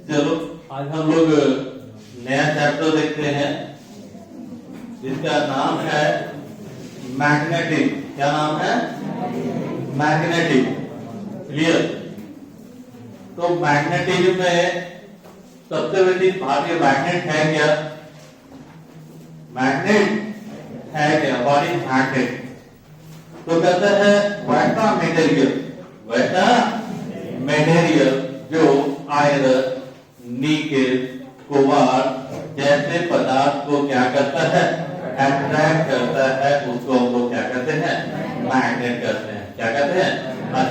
चलो आज हम लोग नया चैप्टर देखते हैं जिसका नाम है मैग्नेटिक। क्या नाम है? मैग्नेटिक। क्लियर? तो मैग्नेटिज्म में सबसे बड़ी भारतीय मैग्नेट है क्या? मैग्नेट है क्या? What is magnet? तो कहता है वैसा मटेरियल जो आयरन, निकेल, कोबाल्ट जैसे पदार्थ को क्या करता है? अट्रैक्ट करता है। उसको हम लोग क्या कहते हैं? मैग्नेट कहते हैं। क्या कहते हैं?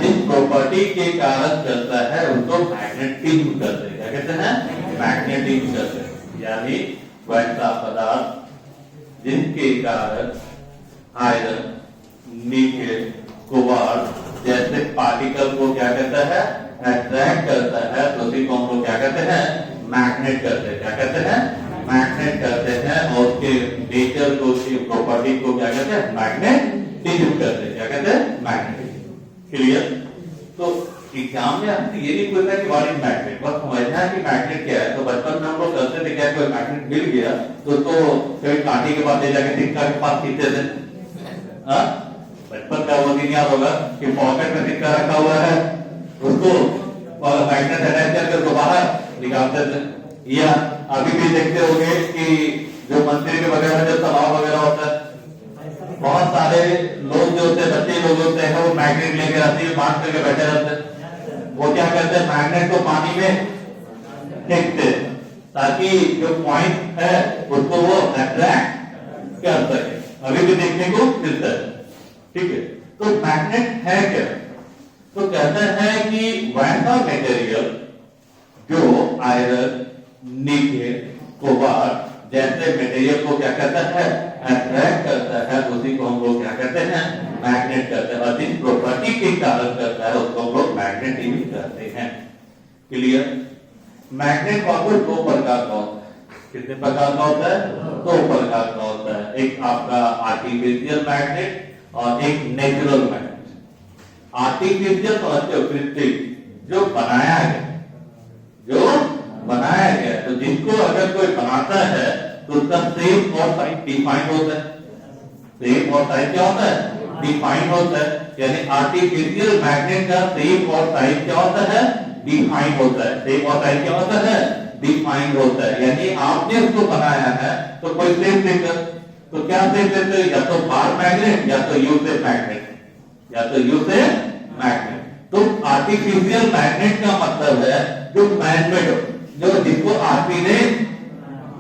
जिस प्रॉपर्टी के कारण करता है उसको मैग्नेटिज्म कहते हैं। क्या कहते हैं? मैग्नेटिज्म कहते हैं। यानी वैसा पदार्थ जिसके कारण आयरन, निकेल, कोबाल्ट जैसे पार्टिकल को क्या करता है? अट्रैक्ट करता है। तो उसी को हम लोग क्या कहते हैं? मैग्नेट करते हैं। क्या कहते हैं? मैग्नेट करते हैं। और उसके नेचर को, उसकी प्रॉपर्टी को क्या कहते हैं? मैग्नेटिज्म करते हैं। क्या कहते हैं? मैग्नेटिज्म। क्लियर? तो एग्जाम में आपसे ये नहीं पूछता कि व्हाट इज मैग्नेट, बस समझना है कि मैग्नेट क्या है। तो बचपन में हम लोग करते थे क्या, कोई मैग्नेट मिल गया तो कभी कांटे के पास ले जाके सिक्का के पास खींचते थे। बचपन का वो दिन याद होगा कि पॉकेट में सिक्का रखा हुआ है, उसको मैग्नेट अटैच करके उसको बाहर निकालते थे। या अभी भी देखते होंगे कि जो मंदिर के बगल में जो तालाब वगैरह होता है, बहुत सारे लोग जो होते हैं, बच्चे लोग होते हैं, वो मैग्नेट लेकर आते हैं, बांध करके बैठे रहते हैं। वो क्या करते हैं? मैग्नेट को पानी में फेंकते ताकि जो पॉइंट है उसको वो अट्रैक्ट कर सके। अभी भी देखने को मिलता है। ठीक है? तो मैग्नेट है क्या? तो कहते हैं कि वैसा मटेरियल जो आयरन, निकेल, कोबाल्ट जैसे मटेरियल को क्या करता है? अट्रैक्ट करता है। उसी को हम लोग क्या कहते हैं? मैग्नेट करते हैं। और जिस प्रॉपर्टी के कारण करता है उसको हम लोग मैग्नेटिज्म कहते हैं। क्लियर? मैग्नेट बाबू दो प्रकार का होता है। कितने प्रकार का होता है? दो प्रकार का होता है। एक आपका आर्टिफिशियल मैग्नेट और एक नेचुरल मैग्नेट। आर्टिफिशियल तो कृत्रिम, जो बनाया गया, तो जिसको अगर कोई बनाता है तो उसका शेप और साइज डिफाइंड होता है। शेप और साइज क्या होता है? डिफाइंड होता है। यानी आर्टिफिशियल मैग्नेट का शेप और साइज क्या होता है? डिफाइंड होता है। शेप और साइज क्या होता है? डिफाइंड होता है। यानी आपने उसको बनाया है तो कोई शेप देकर, तो क्या शेप देते हैं? या तो बार मैग्नेट या तो यू शेप मैग्नेट, या तो यू शेप मैग्नेट। तो आर्टिफिशियल मैग्नेट का मतलब है जो मैनमेड, जो जिसको आदमी ने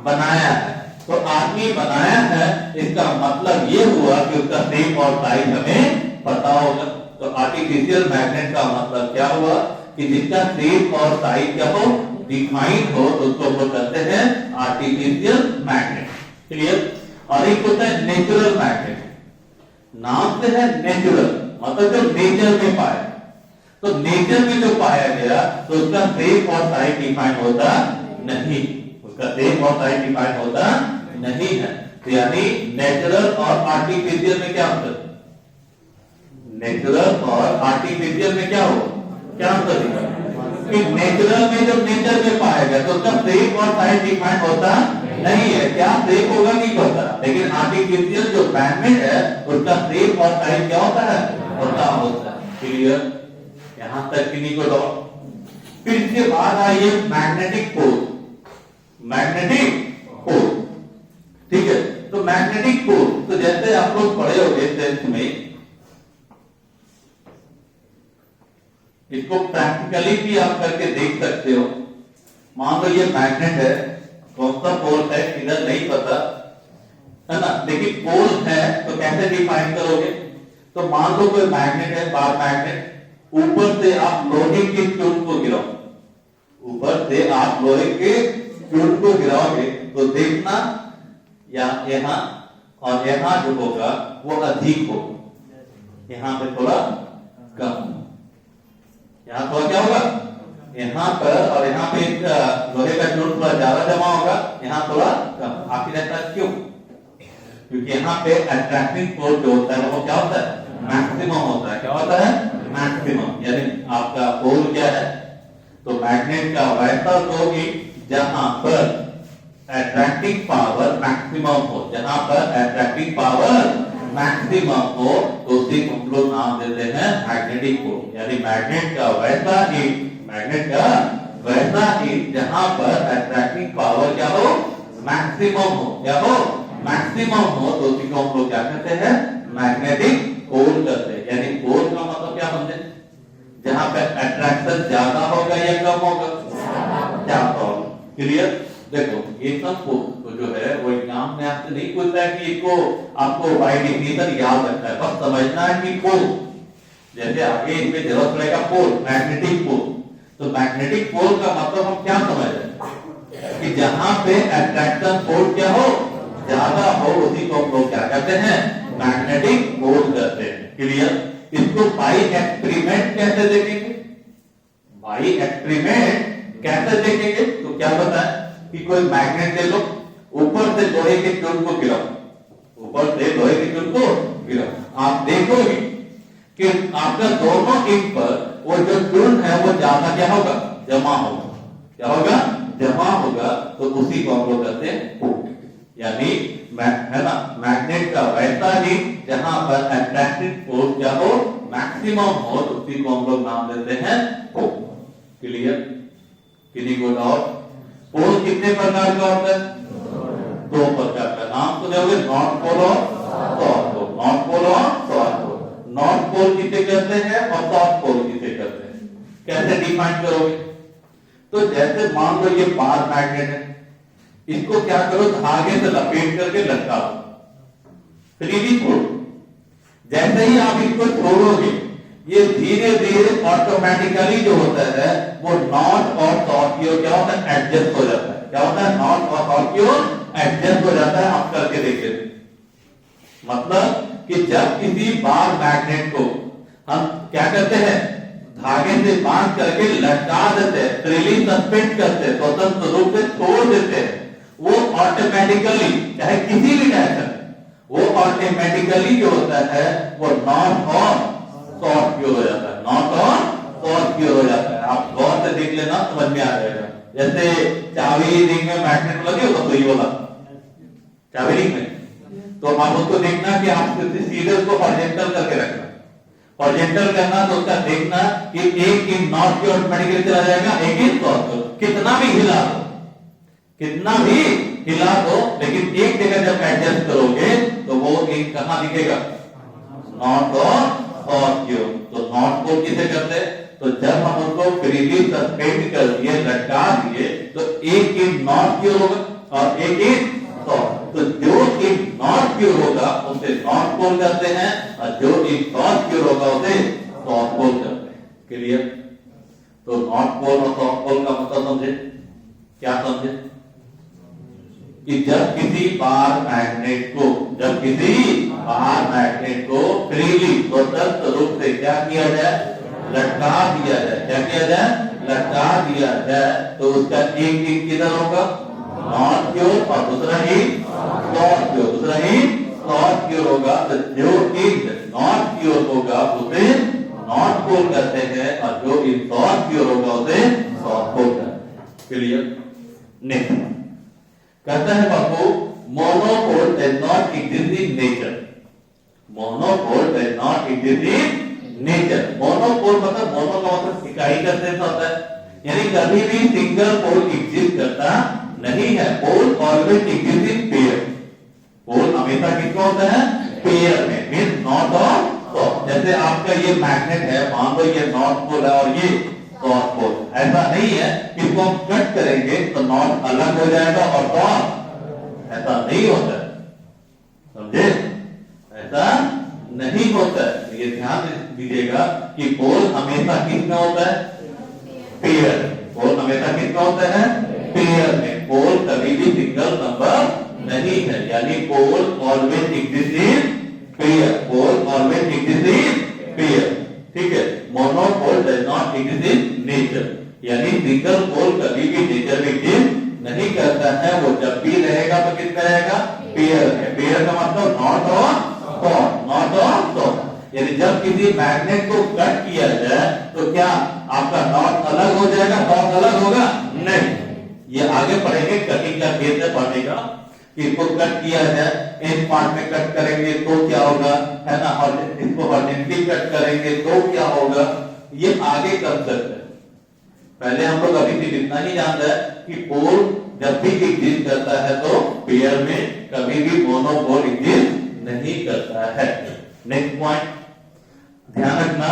बनाया है। तो आदमी बनाया है, इसका मतलब ये हुआ कि उसका शेप और साइज हमें पता होगा। तो आर्टिफिशियल मैग्नेट का मतलब क्या हुआ कि जिसका शेप और साइज क्या हो? डिफाइंड हो, तो उसको हम लोग कहते हैं आर्टिफिशियल मैग्नेट। क्लियर? और एक होता है नेचुरल मैग्नेट। नाम से है नेचुरल, मतलब जो नेचर में पाया। तो नेचर में जो पाया गया तो उसका शेप और साइज डिफाइन होता नहीं, उसका शेप और साइज डिफाइन होता नहीं है। तो यानी नेचुरल और आर्टिफिशियल में क्या अंतर? नेचुरल और आर्टिफिशियल में क्या हो? क्या अंतर दिखा कि नेचुरल में जब नेचर में पाया गया तो उसका शेप और साइज डिफाइन होता नहीं है। क्या शेप होगा नहीं पता, लेकिन आर्टिफिशियल जो मैग्नेट है उसका शेप और साइज क्या होता है? होता है। क्लियर? यहां तक किन्हीं को डाउट? फिर इसके बाद आइए मैग्नेटिक पोल। मैग्नेटिक पोल, ठीक है? तो मैग्नेटिक पोल, तो जैसे आप लोग पढ़े होंगे 10th में, इसको प्रैक्टिकली भी आप करके देख सकते हो। मान लो ये मैग्नेट है, कौन सा पोल है इधर नहीं पता है ना, लेकिन पोल है तो कैसे डिफाइन करोगे? तो मान लो कोई मैग्नेट है, बार मैग्नेट, ऊपर से आप लोहे के ट्यूब को गिराओ, ऊपर से आप लोहे के ट्यूब को गिराओगे तो देखना यहां और यहां जो होगा वो अधिक होगा, यहां पे थोड़ा कम, यहां थोड़ा क्या होगा? यहाँ पर और यहाँ पे लोहे का ट्यूब थोड़ा ज्यादा जमा होगा, यहाँ थोड़ा कम। आखिर ऐसा क्यों? क्योंकि यहाँ पे अट्रैक्टिंग फोर्स जो होता है वो क्या होता है? मैक्सिमम होता है। क्या होता है? मैक्सिमम। यानी आपका पोल क्या है? तो मैग्नेट का वैसा होगी जहां पर अट्रैक्टिंग पावर मैक्सिमम हो, जहां पर अट्रैक्टिंग पावर मैक्सिमम हो तो उसी को हम लोग नाम देते हैं मैग्नेटिक पोल। यानी मैग्नेट का वैसा ही जहां पर अट्रैक्टिंग पावर क्या हो, मैक्सिमम हो, क्या हो, मैक्सिमम हो, तो उसी को हम लोग क्या कहते हैं, मैग्नेटिक पोल कहते हैं। यानी पोल का मतलब क्या समझे, जहां पे अट्रैक्शन ज्यादा होगा या कम होगा, ज्यादा होगा। क्लियर। देखो ये सब तो जो है वो एग्जाम में आपसे नहीं पूछता है कि इसको आपको बाय डेफिनेशन याद रखना है, बस समझना है कि पोल, जैसे आगे इसमें जरूरत पड़ेगा पोल, मैग्नेटिक पोल। तो मैग्नेटिक पोल का मतलब हम क्या समझ रहे हैं कि जहां पे अट्रैक्शन फोर्स क्या हो, ज्यादा हो, उसी को हम लोग क्या कहते हैं, मैग्नेटिक पोल कहते हैं। क्लियर। इसको बाई एक्सपेरिमेंट कैसे देखेंगे, बाई एक्सपेरिमेंट कैसे देखेंगे, तो क्या बताएं कि कोई मैग्नेट ले लो, ऊपर से लोहे के चुन को गिराओ, ऊपर से लोहे के चुन को गिराओ, आप देखोगे कि आपका दोनों इंच पर वो जो चुन है वो ज्यादा क्या होगा, जमा होगा, क्या होगा, जमा होगा, तो उसी को हम लोग कहते हैं पोल। यानी है ना, मैग्नेट का वैसा ही जहां पर अट्रैक्टिव फोर्स क्या हो, मैक्सिमम हो, तो उसी को हम लोग नाम देते हैं पोल। क्लियर। किन्हीं को डाउट। पोल कितने प्रकार का होता है, दो प्रकार का, नाम सुनोगे, नॉर्थ पोल और साउथ पोल, नॉर्थ पोल और साउथ पोल। नॉर्थ पोल किसे कहते हैं और साउथ पोल किसे कहते हैं, कैसे डिफाइन करोगे, तो जैसे मान लो ये बार मैग्नेट है, इसको क्या करो, धागे से लपेट करके लटका दो, फ्रीली छोड़ो। जैसे ही आप इसको छोड़ोगे ये धीरे धीरे ऑटोमेटिकली जो होता है वो नॉर्थ और साउथ की ओर क्या होता है, एडजस्ट हो जाता है, क्या होता है, नॉर्थ और साउथ की ओर एडजस्ट हो जाता है। आप करके देखिए, मतलब कि जब किसी बार मैग्नेट को हम क्या करते हैं, धागे से बांध करके लटका देते हैं, फ्रीली सस्पेंड करते हैं, स्वतंत्र रूप से छोड़ देते हैं, वो ऑटोमेटिकली चाहे किसी भी डायरेक्शन, वो ऑटोमेटिकली जो होता है वो नॉर्थ और साउथ की ओर हो जाता है, नॉर्थ और साउथ की ओर हो जाता है। आप गौर से देख लेना, समझ में आ जाएगा। जैसे चाबी रिंग में मैग्नेट लगे होगा, तो ये वाला चाबी रिंग में, तो आप उसको देखना कि आप सीधे उसको हॉरिजॉन्टल करके रखना, हॉरिजॉन्टल करना, तो उसका देखना कि एक इंच नॉर्थ की ओर ऑटोमेटिकली चला जाएगा, एक इंच साउथ की ओर। कितना भी हिला दो, कितना भी हिला दो, लेकिन एक जगह जब एडजस्ट करोगे तो वो एक कहां दिखेगा, नॉर्थ और साउथ की ओर। तो नॉर्थ पोल किसे कहते हैं, तो जब हम उसको फ्रीली सस्पेंड कर दिए, लटका दिए, तो एक इंच नॉर्थ की ओर होगा और एक इंच साउथ, तो जो इंच नॉर्थ की ओर होगा उसे नॉर्थ पोल कहते हैं और जो इंच साउथ की ओर होगा उसे साउथ पोल कहते हैं। क्लियर। तो नॉर्थ पोल और साउथ पोल का मतलब समझे, क्या समझे, कि जब किसी बार मैग्नेट को फ्रीली स्वतंत्र रूप से क्या किया जाए, लटका दिया जाए, क्या किया जाए, लटका दिया जाए, तो उसका एक इंच किधर होगा, नॉर्थ की ओर, और दूसरा इंच साउथ की ओर, दूसरा इंच साउथ की ओर होगा। तो जो इंच नॉर्थ की ओर होगा उसे नॉर्थ पोल कहते हैं और जो इंच साउथ की ओर होगा उसे साउथ पोल कहते हैं। क्लियर। नेक्स्ट कहता है बाबू, monopole does not exist in nature, monopole does not exist in nature. Monopole मतलब, मोनो का मतलब इकाई का सेंस होता है, यानी कभी भी सिंगल पोल एग्जिस्ट करता नहीं है। पोल ऑलवेज एग्जिस्ट इन पेयर, पोल हमेशा किसका होता है, पेयर में, मींस नॉर्थ और साउथ। जैसे आपका ये मैग्नेट है, मान लो ये नॉर्थ पोल है और ये साउथ पोल, ऐसा नहीं है कि इसको हम कट करेंगे तो नॉर्थ अलग हो जाएगा और साउथ, ऐसा नहीं होता है, समझे, ऐसा नहीं होता है। ये ध्यान दीजिएगा कि पोल हमेशा किस में होता है, पेयर, पोल हमेशा किस में होता है, पेयर में। पोल कभी भी सिंगल नंबर नहीं है, यानी pole always exist in pair, pole always exist in pair. ठीक है। Monopole does not exist in nature, यानी सिंगल पोल कभी भी नेचर में एग्जिस्ट नहीं करता है, वो जब भी रहेगा तो किस में रहेगा, पेयर में। पेयर का मतलब नॉर्थ और साउथ, नॉर्थ और साउथ। यानी जब किसी मैग्नेट को कट किया जाए तो क्या आपका नॉट अलग हो जाएगा, डॉट अलग होगा नहीं। ये आगे पढ़ेंगे, कटिंग का केस है पढ़ेगा कि इसको कट किया है, इन पार्ट में कट करेंगे तो क्या होगा, है ना, और इसको हॉरिजॉन्टली कट करेंगे तो क्या होगा, ये आगे कंसेप्ट है। पहले हम लोग अभी सिर्फ इतना ही जानते हैं कि पोल जब भी एग्जिस्ट करता है तो पेयर में कभी भी मोनोपोल एग्जिस्ट नहीं करता है। नेक्स्ट पॉइंट ध्यान रखना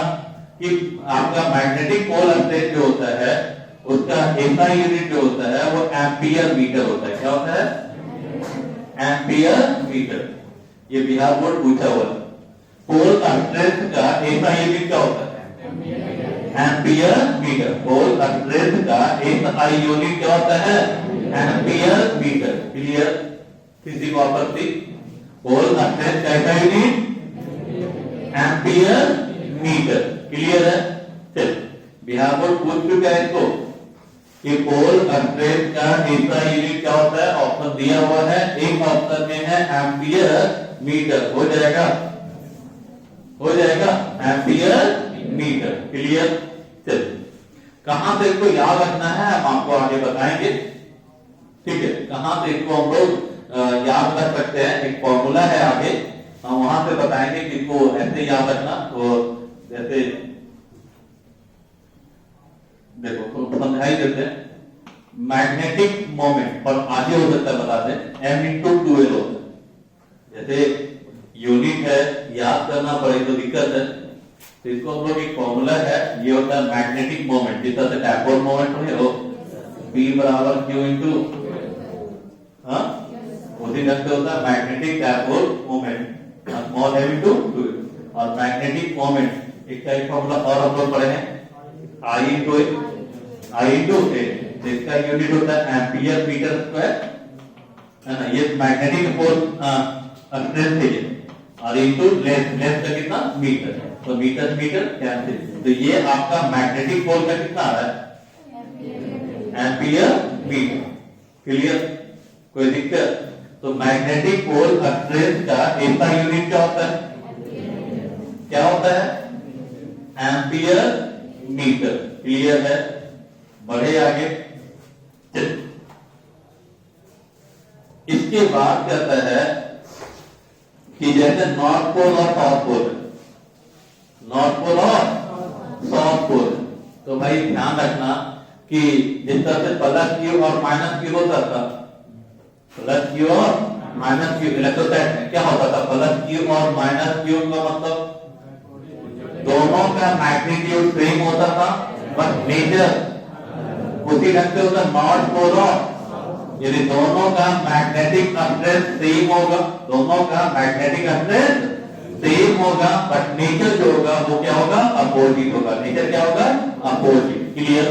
कि आपका मैग्नेटिक पोल स्ट्रेंथ जो होता है उसका एसआई यूनिट जो होता है वो एम्पियर मीटर होता है। क्या होता है? Ampere metre. ये बिहार बोर्ड पूछा हुआ है। पोल स्ट्रेंथ का एसआई यूनिट क्या होता है? Ampere metre. पोल स्ट्रेंथ का एसआई यूनिट क्या होता है? Ampere metre. क्लियर? किसी को आपत्ति? पोल स्ट्रेंथ का SI unit ampere metre. Clear है? चल बिहार बोर्ड पूछ चुका है इसको कि पोल स्ट्रेंथ का एसआई यूनिट क्या होता है। ऑप्शन दिया हुआ है, एक ऑप्शन में है एम्पियर मीटर। हो जाएगा? हो जाएगा एम्पियर मीटर। क्लियर? चलिए कहां से इसको याद रखना है हम आपको आगे बताएंगे। ठीक है, कहां से इसको हम लोग याद रख सकते हैं, एक फॉर्मूला है आगे, हम वहां से बताएंगे कि इसको ऐसे याद रखना। तो जैसे देखो तो समझाई देते हैं। मैग्नेटिक मोमेंट और आगे हो सकता है बता दें m इंटू 2l होता है। जैसे यूनिट है, याद करना पड़े तो दिक्कत है, तो इसको हम लोग एक फॉर्मूला है, ये होता है मैग्नेटिक मोमेंट। जिस तरह से डायपोल मोमेंट है वो P बराबर Q इंटू, हाँ उसी ढंग से होता है magnetic dipole moment, small m into 2। और मैग्नेटिक मोमेंट एक फॉर्मूला और हम लोग पढ़े हैं, I इंटू A, जिसका यूनिट होता है एम्पियर मीटर स्क्वायर, है ना। ये मैग्नेटिक फोर्स स्ट्रेंथ है और इंटू लेंथ का कितना मीटर, तो मीटर मीटर कैंसिल। तो ये आपका मैग्नेटिक पोल का कितना आ रहा है? Ampere metre. क्लियर? कोई दिक्कत? तो मैग्नेटिक पोल स्ट्रेंथ का एसआई यूनिट क्या होता है? क्या होता है? Ampere metre. क्लियर है? बढ़े आगे। इसके बाद कहता है कि जैसे नॉर्थ पोल और साउथ पोल, नॉर्थ पोल और साउथ पोल, तो भाई ध्यान रखना कि जिस तरह से प्लस क्यू और माइनस क्यू होता था, प्लस क्यू और माइनस क्यू इलेक्ट्रोस्टैट में क्या होता था, प्लस क्यू और माइनस क्यू का मतलब दोनों का मैग्नीट्यूड सेम होता था, बट नेचर उसी ढंग से होता। नॉर्थ पोल और यदि दोनों का मैग्नेटिक स्ट्रेंथ सेम होगा, दोनों का मैग्नेटिक स्ट्रेंथ सेम होगा, बट नेचर जो होगा वो क्या होगा? अपोजिट होगा। नेचर क्या होगा? अपोजिट। क्लियर?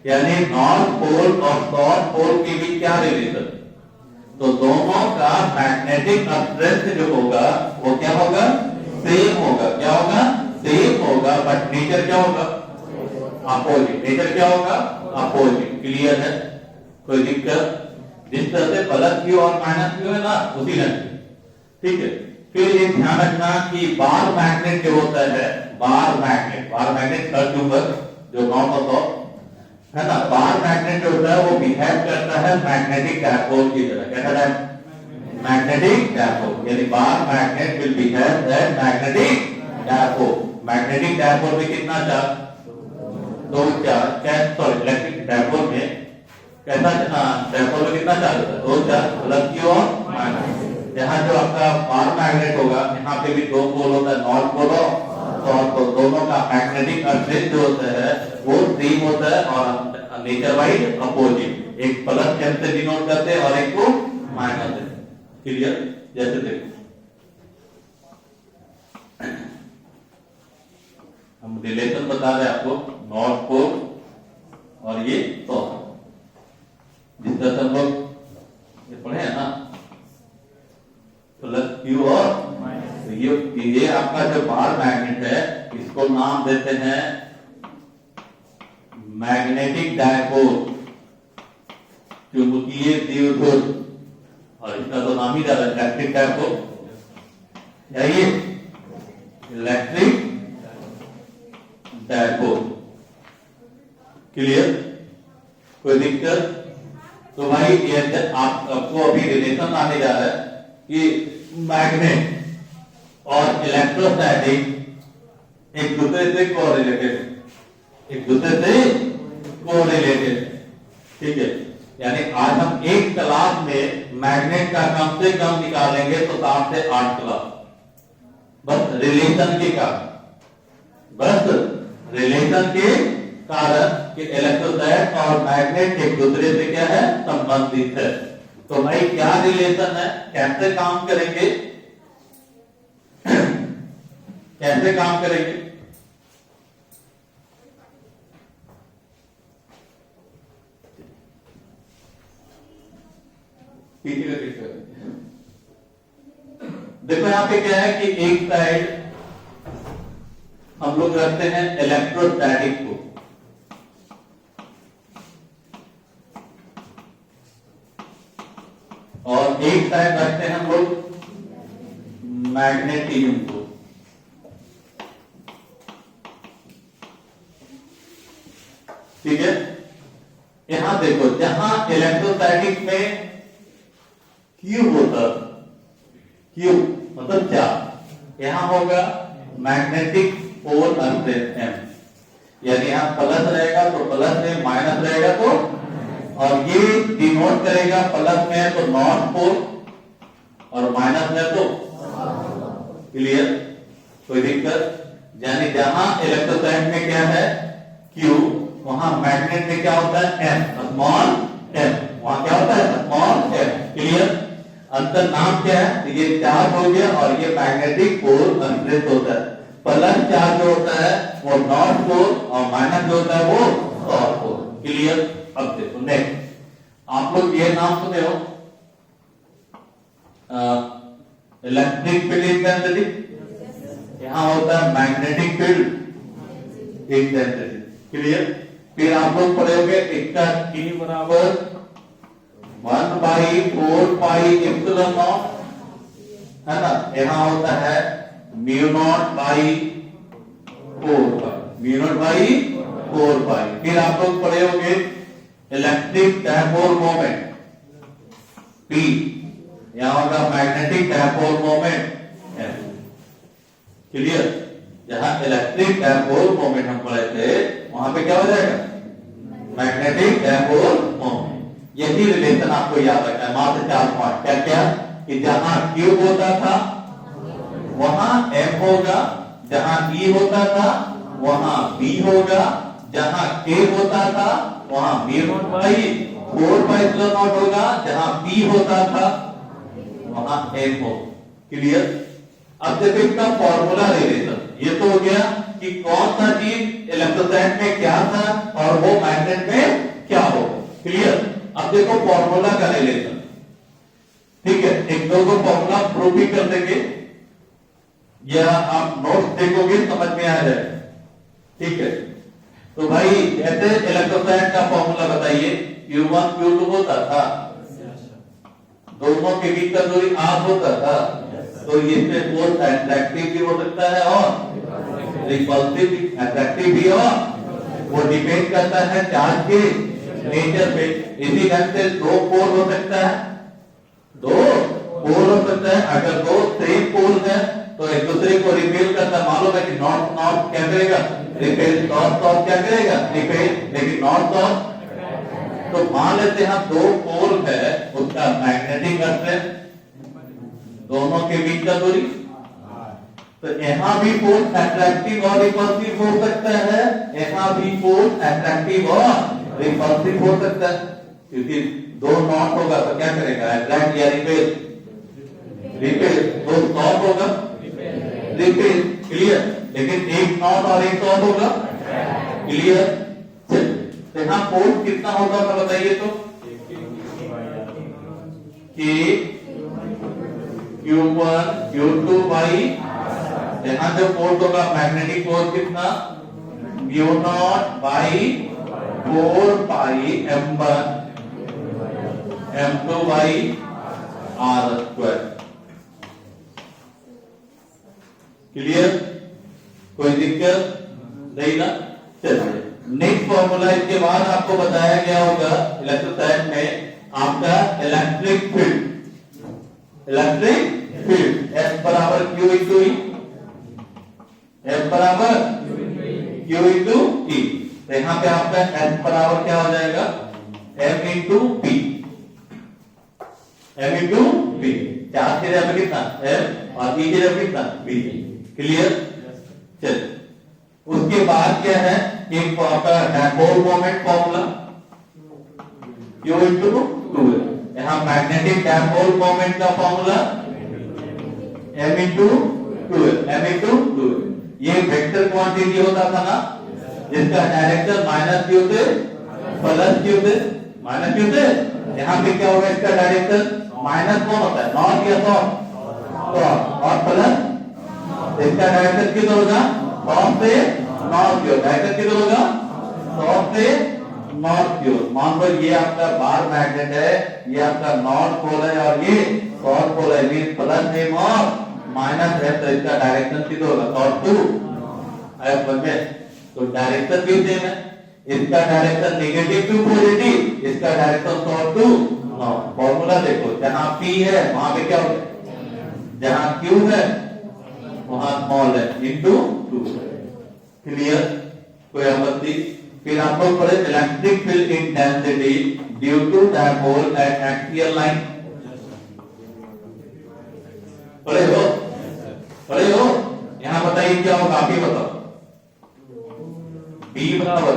यानी नॉर्थ पोल और साउथ पोल के बीच क्या रिलेशन? तो दोनों का मैग्नेटिक स्ट्रेंथ जो होगा वो क्या होगा? सेम होगा। क्या होगा? सेम होगा, बट नेचर क्या होगा? अपोजिट। नेचर क्या होगा? अपोजिट। क्लियर है? कोई दिक्कत? जिस तरह से प्लस क्यू और माइनस क्यू है ना, उसी ढंग से। ठीक है, फिर ये ध्यान रखना कि बार मैग्नेट जो होता है, बार मैग्नेट थर्ड नंबर जो नॉर्थ और साउथ है ना, बार मैग्नेट जो होता है वो बिहेव करता है मैग्नेटिक डायपोल की तरह। कैसा है? Magnetic dipole. यानी bar magnet will behave as magnetic dipole. Magnetic dipole में कितना चार्ज? दो चार्ज। सॉरी, इलेक्ट्रिक डायपोल में कैसा डायपोल में कितना चार्ज होता है? दो चार्ज, प्लस क्यू और माइनस। यहाँ जो आपका बार मैग्नेट होगा यहाँ पे भी दो पोल होता है, नॉर्थ पोल और साउथ पोल। दोनों का मैग्नेटिक स्ट्रेंथ जो होता है वो सेम होता है और नेचर वाइज अपोजिट। एक प्लस एम से डिनोट करते हैं और एक को माइनस से। क्लियर? जैसे देखो हम रिलेशन बता रहे हैं आपको, नॉर्थ पोल और ये साउथ। जिस तरह से हम लोग ये पढ़े हैं ना, प्लस क्यू और तो ये आपका जो बार मैग्नेट है इसको नाम देते हैं मैग्नेटिक डायपोल, चुंबकीय द्विध्रुव। और इसका तो नाम ही ज्यादा इलेक्ट्रिक डायपोल, ये इलेक्ट्रिक डायपोल। क्लियर? कोई दिक्कत? तो भाई ये आपको अभी रिलेशन आने जा रहा है कि मैग्नेट और इलेक्ट्रोस्टैटिक एक दूसरे से कोरिलेटेड, एक दूसरे से कोरिलेटेड, ठीक है? यानी आज हम एक क्लास में मैग्नेट का कम से कम निकालेंगे तो 7 से 8 क्लास, बस रिलेशन के कारण, बस रिलेशन के कारण कि इलेक्ट्रोस्टैट और मैग्नेट एक दूसरे से क्या है, संबंधित है। तो भाई क्या रिलेशन है, कैसे काम करेंगे, कैसे काम करेंगे? देखो यहां पे क्या है कि एक साइड हम लोग रखते हैं इलेक्ट्रोस्टैटिक को, और एक साइड रखते हैं हम लोग मैग्नेटिज्म को। ठीक है? यहां देखो, जहां इलेक्ट्रोस्टैटिक में क्यू होता, क्यू मतलब क्या, यहां होगा मैग्नेटिक पोल अनप्रेस एम, यानी यहां प्लस रहेगा तो प्लस में, माइनस रहेगा तो, और ये डिनोट करेगा प्लस में तो नॉट पोल और माइनस में तो। क्लियर? कोई दिक्कत? यानी जहां इलेक्ट्रोस्टैट में क्या है क्यू, वहां मैग्नेट में क्या होता है एम, स्मॉल एम, वहां क्या होता है स्मॉल एम। क्लियर? अंतर नाम क्या है, ये चार्ज हो गया और ये मैग्नेटिक पोल अनप्रेस होता है। प्लस चार्ज जो होता है वो नॉर्थ पोल और माइनस जो होता है वो साउथ पोल। क्लियर? अब देखो नेक्स्ट, आप लोग ये नाम सुने हो इलेक्ट्रिक फील्ड इंटेंसिटी, यहां होता है मैग्नेटिक फील्ड इंटेंसिटी। क्लियर? फिर आप लोग पढ़ोगे इसका E बराबर 1/4 पाई एप्सिलॉन नॉट, है ना? यहां होता है mu naught by 4 pi, mu naught by 4 पाई। फिर आप लोग पढ़े होंगे इलेक्ट्रिक डायपोल मोमेंट P, यहां होगा magnetic dipole moment M। Clear? जहां इलेक्ट्रिक डायपोल मोमेंट हम पढ़े थे वहां पे क्या हो जाएगा मैग्नेटिक डायपोल मोमेंट। यही रिलेशन आपको याद रखना है, मात्र 4 पॉइंट। क्या क्या? कि जहां Q होता था वहां M होगा, जहां E होता था वहां B होगा, जहां K होता था वहां mu naught by 4 pi epsilon not होगा, जहां P होता था वहां M हो। क्लियर? अब देखो इसका फॉर्मूला रिलेशन, ये तो हो गया कि कौन सा चीज इलेक्ट्रोस्टैट में क्या था और वो मैग्नेट में क्या होगा। क्लियर? अब देखो फॉर्मूला का रिलेशन, ठीक है? एक दो को फॉर्मूला प्रूव भी कर देंगे या आप नोट्स देखोगे समझ में आ जाए। ठीक है? तो भाई जैसे इलेक्ट्रोस्टैट का फॉर्मूला बताइए, Q1 Q2 होता था, दोनों के बीच का दूरी R होता था, तो इससे फोर्स अट्रैक्टिव भी हो सकता है और रिपल्सिव भी, अट्रैक्टिव भी, और वो डिपेंड करता है चार्ज के नेचर पे। इसी ढंग से दो पोल हो सकता है, दो पोल हो सकता है। अगर दो सेम पोल है तो एक दूसरे को रिपेल करता है। मालूम है कि नॉर्थ नॉर्थ क्या करेगा रिपेल, साउथ साउथ क्या करेगा रिपेल, लेकिन नॉर्थ साउथ। तो मान लेते हैं दो पोल है, उसका मैग्नेटिक अट्रैक्शन दोनों के बीच का दूरी, तो यहाँ भी फोर्स अट्रैक्टिव और रिपल्सिव हो सकता है, यहाँ भी फोर्स अट्रैक्टिव और रिपल्सिव हो सकता है। क्योंकि दो नॉट होगा तो क्या करेगा अट्रैक्ट या रिपेल, रिपेल। दो नॉट होगा रिपेल। क्लियर? लेकिन एक नॉट और एक नॉट होगा क्लियर। तो यहाँ फोर्स कितना होगा तो बताइए तो, कि Q1 Q2 बाई, यहाँ जो फोर्स होगा मैग्नेटिक फोर्स कितना mu naught by 4 pi M1 M2 by R square. Clear? कोई दिक्कत नहीं ना? चलिए नेक्स्ट फॉर्मूला इसके बाद आपको बताया गया होगा इलेक्ट्रोस्टैट में आपका इलेक्ट्रिक फील्ड F बराबर Q इंटू E, F बराबर Q इंटू E। तो यहाँ पे आपका F बराबर क्या हो जाएगा, M into P, M into P। Charge की जगह पे कितना M और E की जगह पे कितना P। क्लियर। चल उसके बाद क्या है, एक आपका dipole moment formula Q into 2। यहाँ मैग्नेटिक डायपोल मोमेंट का formula M into 2, M into 2। ये वेक्टर क्वांटिटी होता था ना, जिसका डायरेक्शन माइनस Q से प्लस Q से, माइनस Q से। यहाँ पे क्या होगा, इसका डायरेक्शन माइनस कौन होता है, नॉर्थ या साउथ, और प्लस इसका डायरेक्शन किधर होगा, साउथ से नॉर्थ की ओर। डायरेक्शन किधर होगा, साउथ से नॉर्थ की ओर। मान लो ये आपका बार मैग्नेट है, ये आपका नॉर्थ पोल है और ये साउथ पोल है, मीन प्लस एम और माइनस है, तो इसका डायरेक्शन किधर होगा, साउथ टू नॉर्थ। तो डायरेक्शन भी सेम है, इसका डायरेक्शन नेगेटिव टू पॉजिटिव, इसका direction south to north. Formula देखो, जहां P है वहां पे क्या होगा, जहां Q है वहां स्मॉल है, इंटू 2। क्लियर, कोई आपत्ति। फिर आप लोग पढ़े electric field intensity due to dipole at axial line, पढ़े हो। यहां बताइए क्या होगा, आप ही बताओ। B बराबर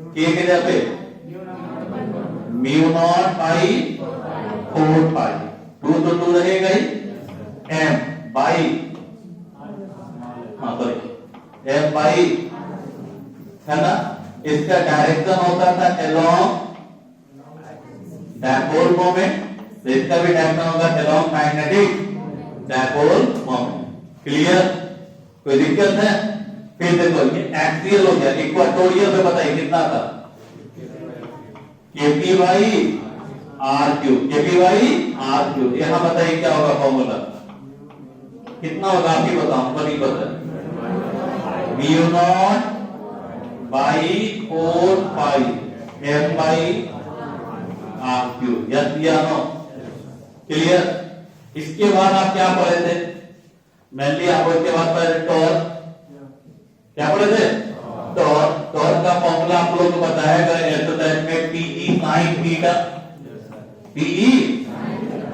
K के जगह पे म्यू नॉट बाई 4 पाई, 2 तो 2 रहेगा ही, M बाई, हाँ सॉरी, M बाई, है ना। इसका डायरेक्शन होता था along डायपोल मोमेंट, तो इसका भी डायरेक्शन होगा along magnetic dipole moment. Clear, कोई दिक्कत है। फिर देखो ये एक्सियल हो गया, इक्वाटोरियल में बताइए कितना था, KP by RQ, KP by RQ। यहां बताइए क्या होगा फॉर्मूला, कितना होगा, आप ही बताओ, हमको नहीं पता। Mu naught by 4 pi M by RQ, yes या नो। क्लियर। इसके बाद आप क्या पढ़े थे, मेनली आप इसके बाद पढ़े टॉर्क, क्या पढ़े थे, टॉर्क का फॉर्मूला आप लोगों को बताया गया एक्सरसाइज में, PE sin theta, PE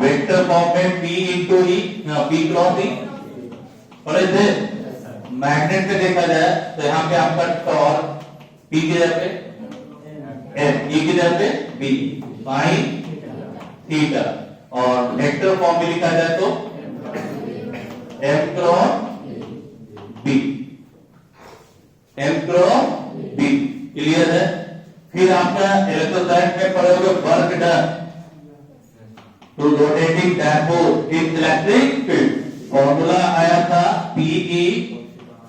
vector form में P into E, P cross E पढ़े थे। मैग्नेट में देखा जाए तो यहाँ पे आपका टॉर्क P की जगह पे M, E की जगह पे B sin थीटा, और वेक्टर फॉर्म में लिखा जाए तो M cross B, M cross B। Clear है। फिर आपका इलेक्ट्रोस्टैट में पढ़े हुए work done to rotating dipole in electric field, formula आया था PE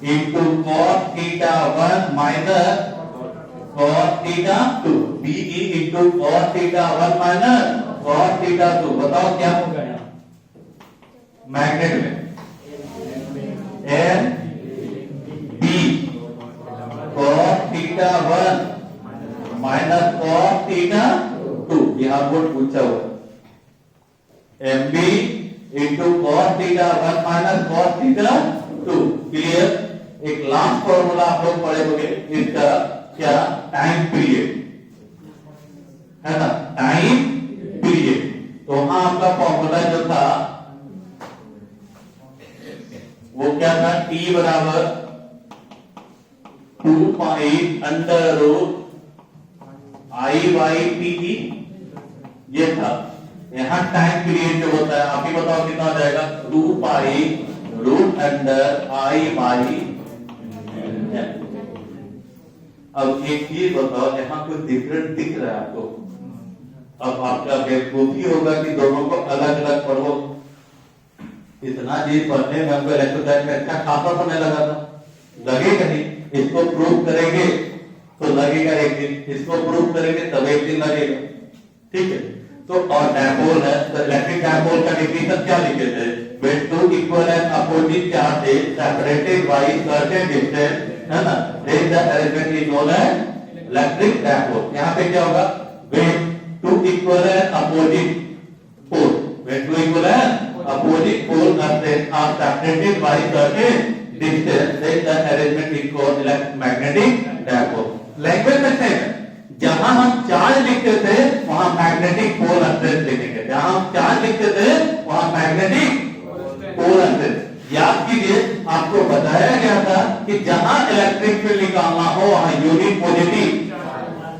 into cos theta 1 minus cos theta 2, PE into cos theta 1 minus cos theta 2। बताओ क्या होगा यहाँ मैग्नेट में, M B cos theta 1 minus cos theta 2, यहां board पूछा हुआ MB into cos theta 1 minus cos theta 2। Clear. एक last formula आप लोग पढ़े होंगे, इसका क्या, टाइम पीरियड, है ना, टाइम पीरियड। तो वहां आपका फॉर्मूला जो था वो क्या था, T बराबर 2 pi under root I by PE, ये था। यहाँ टाइम पीरियड जो होता है, आप ही बताओ कितना हो जाएगा, 2 pi root under I by. अब एक चीज बताओ, यहाँ कुछ डिफरेंट दिख रहा है आपको, अब आपका बेवकूफी होगा कि दोनों को अलग अलग पढ़ो। इतना चीज पढ़ने में हमको इलेक्ट्रोस्टैट में अच्छा खासा समय लगा था, लगेगा नहीं। इसको प्रूव करेंगे तो लगेगा एक दिन, इसको प्रूव करेंगे तब एक दिन लगेगा, ठीक है। तो और डायपोल है, तो इलेक्ट्रिक डायपोल का डेफिनेशन क्या लिखे थे, when two equal and opposite charges separated by certain distance है ना, then the arrangement is known as electric dipole. यहाँ पे क्या होगा, when two equal and opposite pole, when two equal and opposite pole are separated by certain distance, then the arrangement is called electromagnetic dipole। Language में same है, जहां हम charge लिखते थे वहां मैग्नेटिक पोल स्ट्रेंथ लिखेंगे, जहां हम चार्ज लिखते थे वहां मैग्नेटिक पोल स्ट्रेंथ। याद कीजिए, आपको बताया गया था कि जहां इलेक्ट्रिक फील्ड निकालना हो वहां यूनिट पॉजिटिव,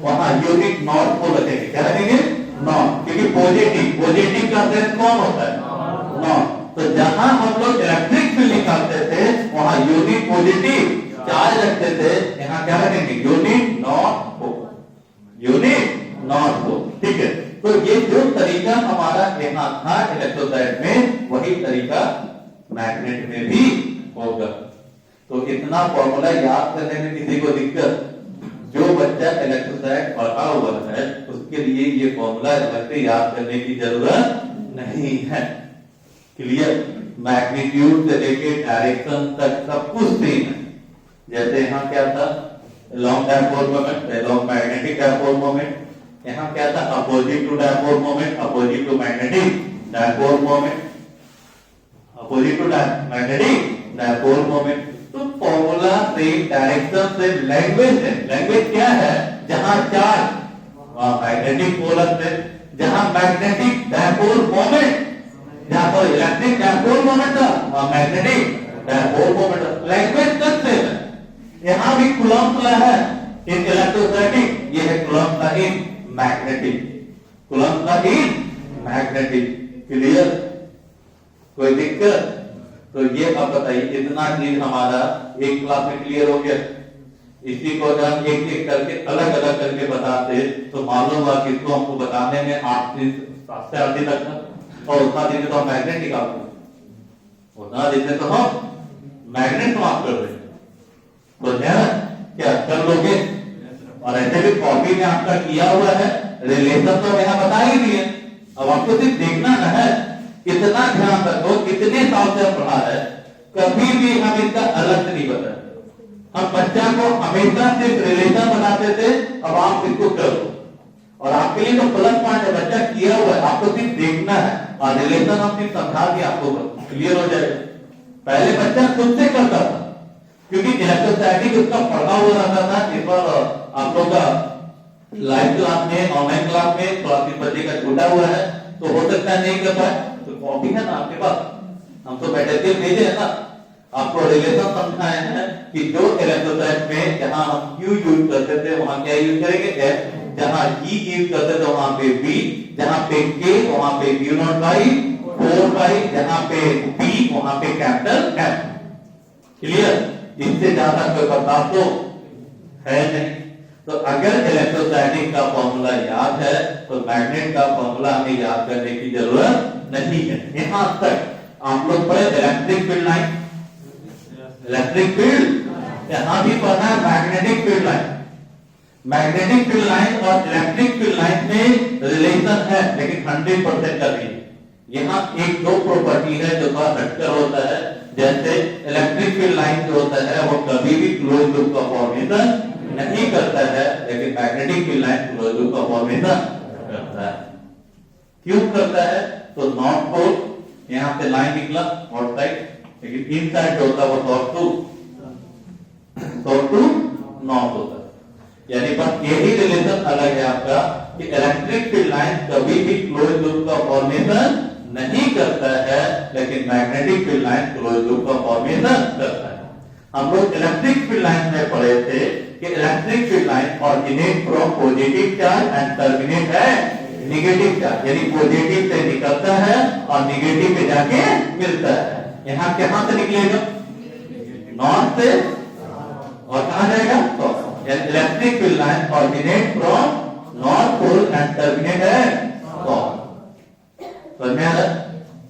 वहां यूनिट नॉट को रखेंगे। क्या रखेंगे, नॉट, क्योंकि पॉजिटिव का सेंस कौन होता है, नॉट। तो जहां हम लोग इलेक्ट्रिक फील्ड निकालते थे वहां यूनिट पॉजिटिव चार्ज रखते थे, यहाँ क्या रखेंगे, यूनिट नॉट को, यूनिट नॉट को। ठीक है, तो ये जो तरीका हमारा यहाँ था इलेक्ट्रोलाइट में, वही तरीका मैग्नेट में भी होगा। तो इतना फॉर्मूला याद करने में किसी को दिक्कत, जो बच्चा इलेक्ट्रोलाइट पढ़ा हुआ है उसके लिए ये फॉर्मूला अलग से याद करने की जरूरत नहीं है। क्लियर, मैग्नीट्यूड से लेके डायरेक्शन तक सब कुछ सेम है। जैसे यहाँ क्या था, along dipole moment, along magnetic dipole moment, यहाँ क्या था, opposite to dipole moment, opposite to magnetic dipole moment, opposite to magnetic dipole moment. तो फॉर्मूला से, डायरेक्शन से, लैंग्वेज है। लैंग्वेज क्या है, जहां चार्ज वहां मैग्नेटिक पोल स्ट्रेंथ, जहां मैग्नेटिक डायपोल मोमेंट, जहां पर इलेक्ट्रिक डायपोल मोमेंट था वहां मैग्नेटिक डायपोल मोमेंट। लैंग्वेज तक से यहाँ भी कूलम्ब लॉ है इन इलेक्ट्रोस्टैटिक, ये है coulomb law in magnetic, coulomb law in magnetic. Clear, कोई दिक्कत? तो ये आप बताइए, इतना चीज हमारा एक क्लास में क्लियर हो गया। इसी को अगर हम एक एक करके अलग अलग करके बताते तो मालूम हुआ कि इसको हमको बताने में 8 से 7 दिन लगता, और उतना दिन तो हम मैग्नेट निकालते, उतना दिन तो हम मैग्नेट समाप्त कर दें। तो क्या कर लोगे? और ऐसे भी कॉपी में आपका किया हुआ है, रिलेशन तो यहाँ बता ही दिए, अब आपको सिर्फ देखना न है। इतना ध्यान रखो, कितने साल से पढ़ा है, कभी भी हम इसका अलग से नहीं बताते। हम बच्चा को हमेशा सिर्फ रिलेशन बताते थे, अब आप इसको करो, और आपके लिए तो प्लस पॉइंट है, बच्चा किया हुआ है, आपको सिर्फ देखना है, और रिलेशन हम सिर्फ समझा के आपको क्लियर हो जाएगा। पहले बच्चा खुद से करता था, क्योंकि इलेक्ट्रोस्टैटिक उसका पढ़ा हुआ रहता था। इस बार आप लोग का लाइव क्लास में, ऑनलाइन क्लास में थोड़ा सी बच्चे का छूटा हुआ है, तो हो सकता है नहीं कर पाए, तो कॉपी है ना आपके पास, हम तो मटेरियल भेजे है ना, आपको रिलेशन समझाए हैं कि जो इलेक्ट्रोलाइट में जहां हम Q यूज करते थे वहां क्या यूज करेंगे, F, जहां E यूज करते थे वहां पे B, जहां पे K वहां पे U0/4, जहां पे B वहां पे कैपिटल M। क्लियर, इससे ज्यादा कोई बदलाव तो है नहीं। तो अगर इलेक्ट्रोस्टैटिक का फॉर्मूला याद है तो मैग्नेट का फॉर्मूला हमें याद करने की जरूरत नहीं है। यहां तक आप लोग पढ़े electric field line, electric field, यहां भी पढ़ना है magnetic field line. Magnetic field line और इलेक्ट्रिक फील्ड लाइन में रिलेशन है, लेकिन 100% का नहीं। यहाँ एक दो प्रॉपर्टी है जो थोड़ा हटकर होता है, जैसे इलेक्ट्रिक फील्ड लाइन जो होता है वो कभी भी क्लोज लूप का फॉर्मेशन नहीं करता है, लेकिन magnetic field line close loop का फॉर्मेशन करता है। क्यों करता है? तो नॉर्थ पोल, यहाँ से लाइन निकला नॉर्थ साइड, लेकिन इन साइड जो होता है वो साउथ टू नॉर्थ होता है। यानी बस यही रिलेशन अलग है आपका कि इलेक्ट्रिक फील्ड लाइन कभी भी क्लोज लूप का फॉर्मेशन नहीं करता है, लेकिन magnetic field line close loop का फॉर्मेशन करता है। हम लोग इलेक्ट्रिक फील्ड लाइन में पढ़े थे कि electric field line originate from positive charge and terminate है नेगेटिव चार्ज, यानी पॉजिटिव से निकलता है और नेगेटिव पे जाके मिलता है। यहाँ कहां से निकलेगा? नॉर्थ से, और कहां जाएगा? तो electric field line originate from north pole and terminate है साउथ। समझ में आ रहा?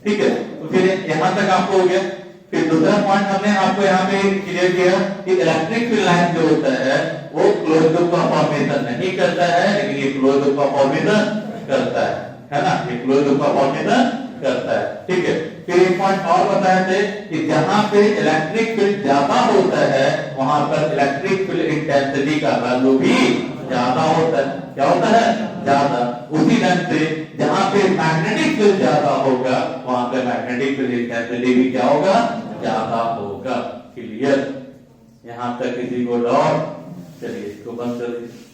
ठीक है, तो फिर यहां तक आपको हो गया। फिर दूसरा पॉइंट हमने आपको यहाँ पे क्लियर किया कि इलेक्ट्रिक फील्ड लाइन जो होता है वो क्लोज लूप का फॉर्मेशन नहीं करता है, लेकिन ये क्लोज लूप का फॉर्मेशन करता है ना, ये क्लोज लूप का फॉर्मेशन करता है। ठीक है, फिर एक पॉइंट और बताए थे कि जहां पे इलेक्ट्रिक फील्ड ज्यादा होता है वहां पर इलेक्ट्रिक फील्ड इंटेंसिटी का वैल्यू भी ज्यादा होता है। क्या होता है? ज्यादा। उसी ढंग से जहां पे मैग्नेटिक फील्ड ज्यादा होगा वहां पे मैग्नेटिक फील्ड इंटेंसिटी भी क्या होगा? ज्यादा होगा। क्लियर? यहां तक किसी को डाउट? चलिए इसको बंद कर दीजिए।